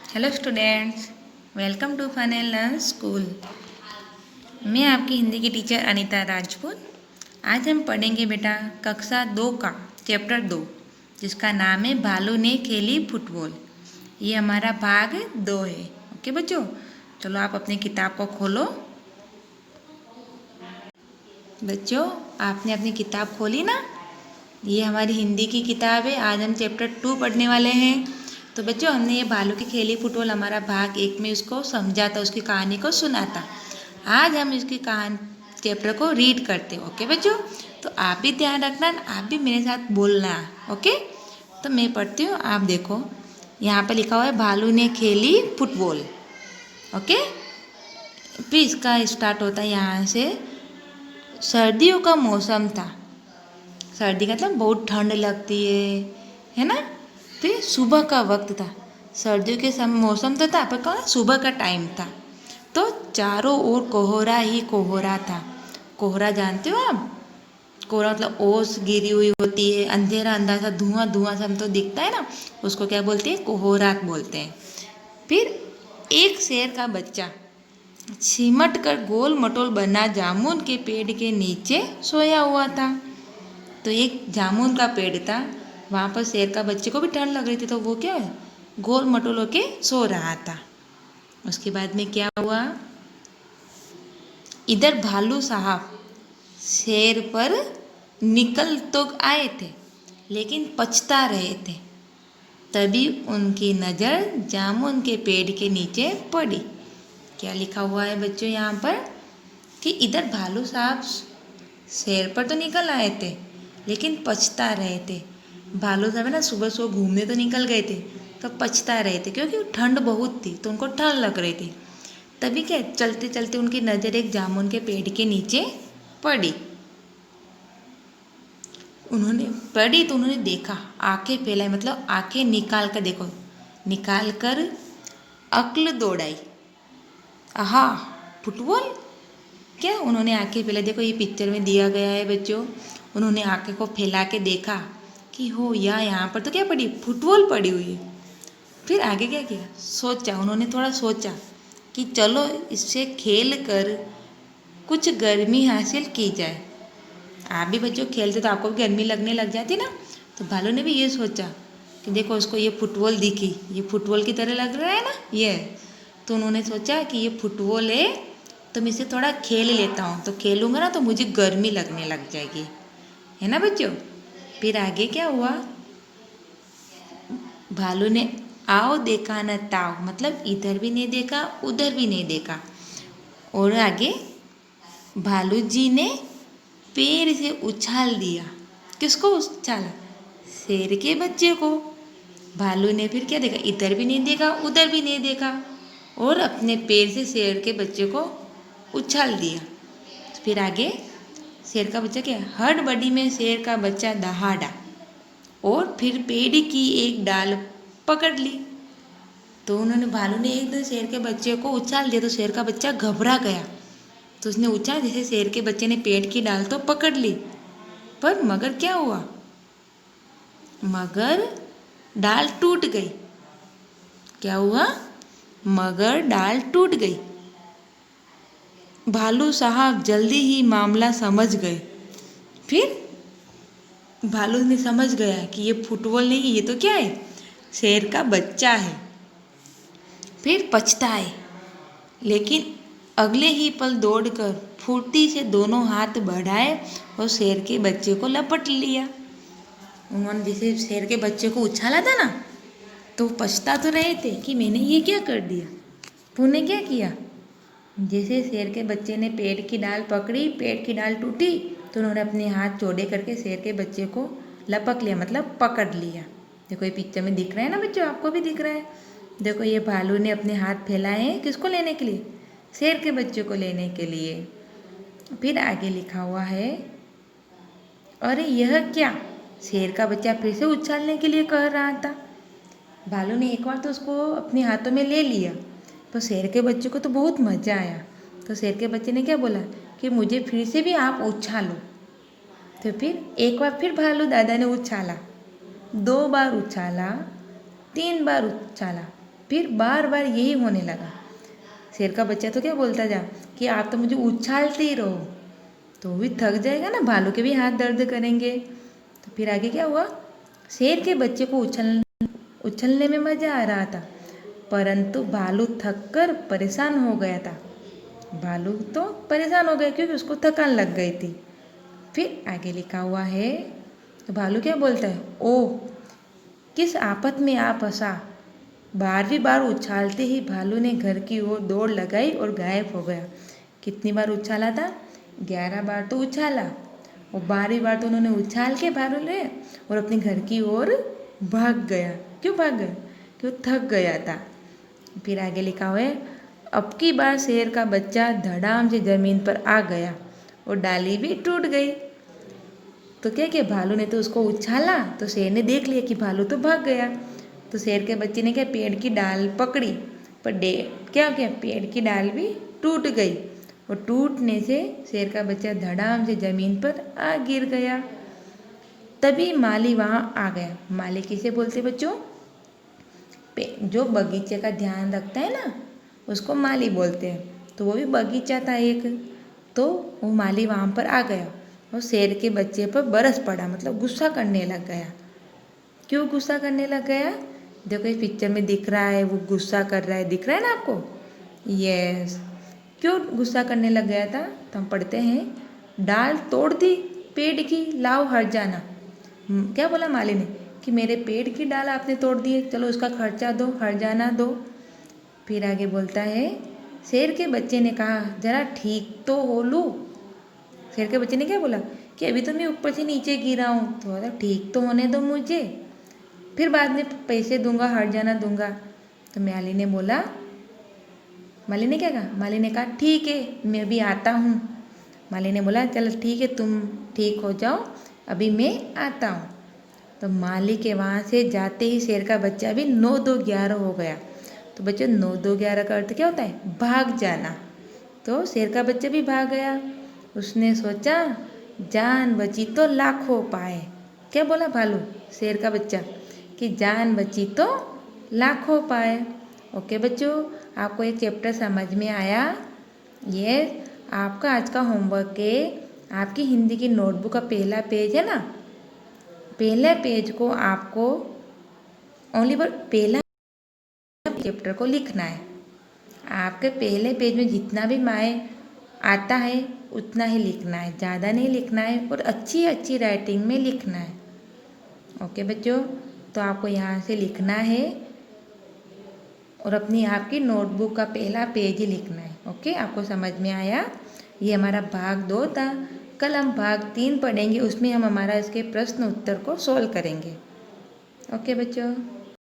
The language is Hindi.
Hello students, welcome to fun and learn school. मैं आपकी हिंदी की टीचर अनीता राजपूत। आज हम पढ़ेंगे बेटा कक्षा 2 का चैप्टर 2, जिसका नाम है भालू ने खेली फुटबॉल। ये हमारा भाग 2 है। ओके बच्चों, चलो आप अपनी किताब को खोलो। बच्चों, आपने अपनी किताब खोली ना? ये हमारी हिंदी की किताब है। आज हम चैप्टर 2 पढ़ने वाले हैं। तो बच्चों, हमने ये भालू की खेली फुटबॉल हमारा भाग 1 में उसको समझा था, उसकी कहानी को सुना था। आज हम इसकी कहानी चैप्टर को रीड करते हैं। ओके बच्चों, तो आप भी ध्यान रखना, आप भी मेरे साथ बोलना। ओके, तो मैं पढ़ती हूँ, आप देखो। यहाँ पर लिखा हुआ है भालू ने खेली फुटबॉल। ओके, फिर इसका स्टार्ट होता है यहाँ से। सर्दियों का मौसम था। सर्दी का मतलब बहुत ठंड लगती है ना। फिर सुबह का वक्त था। सर्दियों के समय मौसम तो था, पर कौन सुबह का टाइम था। तो चारों ओर कोहरा ही कोहरा था। कोहरा जानते हो आप? कोहरा मतलब ओस गिरी हुई होती है, अंधेरा अंधेरा धुआं धुआं सा तो दिखता है ना, उसको क्या बोलते हैं? कोहरात बोलते हैं। फिर एक शेर का बच्चा सिमट कर गोल मटोल बना जामुन के पेड़ के नीचे सोया हुआ था। तो एक जामुन का पेड़ था, वहाँ पर शेर का बच्चे को भी ठंड लग रही थी, तो वो क्या है, गोल मटोल होके सो रहा था। उसके बाद में क्या हुआ, इधर भालू साहब शेर पर निकल तो आए थे, लेकिन पछता रहे थे। तभी उनकी नज़र जामुन के पेड़ के नीचे पड़ी। क्या लिखा हुआ है बच्चों यहाँ पर, कि इधर भालू साहब शेर पर तो निकल आए थे, लेकिन पछता रहे थे। भालू साहब है ना, सुबह सुबह घूमने तो निकल गए थे, तो पछता रहे थे क्योंकि ठंड बहुत थी, तो उनको ठंड लग रही थी। तभी क्या, चलते चलते उनकी नज़र एक जामुन के पेड़ के नीचे पड़ी। उन्होंने पड़ी तो उन्होंने देखा, आंखें फैलाई, मतलब आंखें निकाल कर देखो, निकाल कर अक्ल दौड़ाई। आहा, फुटबॉल! क्या उन्होंने आंखें फैलाई, देखो ये पिक्चर में दिया गया है बच्चों। उन्होंने आंखें को फैला के देखा कि हो या यहाँ पर तो क्या पड़ी, फुटबॉल पड़ी हुई है। फिर आगे क्या किया, सोचा, उन्होंने थोड़ा सोचा कि चलो इससे खेल कर कुछ गर्मी हासिल की जाए। आप भी बच्चों खेलते तो आपको भी गर्मी लगने लग जाती ना। तो भालू ने भी ये सोचा कि देखो उसको ये फुटबॉल दिखी, ये फुटबॉल की तरह लग रहा है ना ये। तो उन्होंने सोचा कि ये फुटबॉल है, तो मैं इसे थोड़ा खेल लेता हूँ, तो खेलूँगा ना तो मुझे गर्मी लगने लग जाएगी, है ना बच्चों। फिर आगे क्या हुआ, भालू ने आओ देखा न ताव, मतलब इधर भी नहीं देखा उधर भी नहीं देखा। और आगे भालू जी ने पैर से उछाल दिया। किसको उछाला? शेर के बच्चे को। भालू ने फिर क्या देखा, इधर भी नहीं देखा उधर भी नहीं देखा, और अपने पैर से शेर के बच्चे को उछाल दिया। फिर आगे शेर का बच्चा क्या, हड़बड़ी में शेर का बच्चा दहाड़ा और फिर पेड़ की एक डाल पकड़ ली। तो उन्होंने, भालू ने एकदम शेर के बच्चे को उछाल दिया, तो शेर का बच्चा घबरा गया। तो उसने उछाल, जैसे शेर के बच्चे ने पेड़ की डाल तो पकड़ ली, पर मगर क्या हुआ, मगर डाल टूट गई। क्या हुआ, मगर डाल टूट गई। भालू साहब जल्दी ही मामला समझ गए। फिर भालू ने समझ गया कि ये फुटबॉल नहीं, ये तो क्या है, शेर का बच्चा है। फिर पछताए, लेकिन अगले ही पल दौड़कर फुर्ती से दोनों हाथ बढ़ाए और शेर के बच्चे को लपट लिया। उन्होंने जैसे शेर के बच्चे को उछाला था ना, तो पछता तो रहे थे कि मैंने ये क्या कर दिया। तूने क्या किया? जैसे शेर के बच्चे ने पेड़ की डाल पकड़ी, पेड़ की डाल टूटी, तो उन्होंने अपने हाथ चौड़े करके शेर के बच्चे को लपक लिया, मतलब पकड़ लिया। देखो ये पिक्चर में दिख रहा है ना बच्चों, आपको भी दिख रहा है। देखो ये भालू ने अपने हाथ फैलाए हैं, किसको लेने के लिए? शेर के बच्चे को लेने के लिए। फिर आगे लिखा हुआ है, अरे यह क्या, शेर का बच्चा फिर से उछालने के लिए कह रहा था। भालू ने एक बार तो उसको अपने हाथों में ले लिया, तो शेर के बच्चे को तो बहुत मज़ा आया। तो शेर के बच्चे ने क्या बोला कि मुझे फिर से भी आप उछालो। तो फिर एक बार फिर भालू दादा ने उछाला, 2 बार उछाला, 3 बार उछाला, फिर बार बार यही होने लगा। शेर का बच्चा तो क्या बोलता जा कि आप तो मुझे उछालते ही रहो, तो भी थक जाएगा ना, भालू के भी हाथ दर्द करेंगे। तो फिर आगे क्या हुआ, शेर के बच्चे को उछलने में मज़ा आ रहा था, परंतु भालू थक कर परेशान हो गया था। भालू तो परेशान हो गया क्योंकि उसको थकान लग गई थी। फिर आगे लिखा हुआ है, तो भालू क्या बोलता है, ओह किस आफत में आप फंसा। 12वीं बार उछालते ही भालू ने घर की ओर दौड़ लगाई और गायब हो गया। कितनी बार उछाला था, 11 बार तो उछाला, और 12वीं बार तो उन्होंने उछाल के भालू ले और अपने घर की ओर भाग गया। क्यों भाग गया, क्यों थक गया था। फिर आगे लिखा हुआ है, अब की बार शेर का बच्चा धड़ाम से ज़मीन पर आ गया और डाली भी टूट गई। तो क्या किया, भालू ने तो उसको उछाला, तो शेर ने देख लिया कि भालू तो भाग गया। तो शेर के बच्चे ने क्या, पेड़ की डाल पकड़ी, पर क्या क्या पेड़ की डाल भी टूट गई, और टूटने से शेर का बच्चा धड़ाम से ज़मीन पर आ गिर गया। तभी माली वहाँ आ गया। माली किसे बोलते बच्चों, जो बगीचे का ध्यान रखता है ना, उसको माली बोलते हैं। तो वो भी बगीचा था एक, तो वो माली वहाँ पर आ गया और शेर के बच्चे पर बरस पड़ा, मतलब गुस्सा करने लग गया। क्यों गुस्सा करने लग गया, देखो इस पिक्चर में दिख रहा है, वो गुस्सा कर रहा है, दिख रहा है ना आपको। यस, क्यों गुस्सा करने लग गया था, तो हम पढ़ते हैं, डाल तोड़ दी पेड़ की, लाओ हट जाना। क्या बोला माली ने कि मेरे पेड़ की डाल आपने तोड़ दी है, चलो उसका खर्चा दो, हट जाना दो। फिर आगे बोलता है, शेर के बच्चे ने कहा जरा ठीक तो हो लूँ। शेर के बच्चे ने क्या बोला कि अभी तो मैं ऊपर से नीचे गिरा हूँ, तो ठीक तो होने दो मुझे, फिर बाद में पैसे दूंगा, हट जाना दूंगा। तो माली ने बोला, माली ने क्या कहा, माली ने कहा ठीक है मैं भी आता हूँ। माली ने बोला चल ठीक है तुम ठीक हो जाओ, अभी मैं आता हूँ। तो माली के वहाँ से जाते ही शेर का बच्चा भी 9 2 11 हो गया। तो बच्चों 9 2 11 का अर्थ क्या होता है, भाग जाना। तो शेर का बच्चा भी भाग गया। उसने सोचा जान बची तो लाखों पाए। क्या बोला भालू, शेर का बच्चा, कि जान बची तो लाखों पाए। ओके बच्चों, आपको एक चैप्टर समझ में आया। ये आपका आज का होमवर्क है, आपकी हिंदी की नोटबुक का पहला पेज है ना, पहले पेज को आपको ओनली पर पहला चैप्टर को लिखना है। आपके पहले पेज में जितना भी माए आता है उतना ही लिखना है, ज़्यादा नहीं लिखना है, और अच्छी अच्छी राइटिंग में लिखना है। ओके बच्चों, तो आपको यहाँ से लिखना है और अपनी आपकी नोटबुक का पहला पेज ही लिखना है। ओके, आपको समझ में आया। ये हमारा भाग 2 था। कल हम भाग 3 पढ़ेंगे, उसमें हम हमारा इसके प्रश्न उत्तर को सॉल्व करेंगे। ओके बच्चों।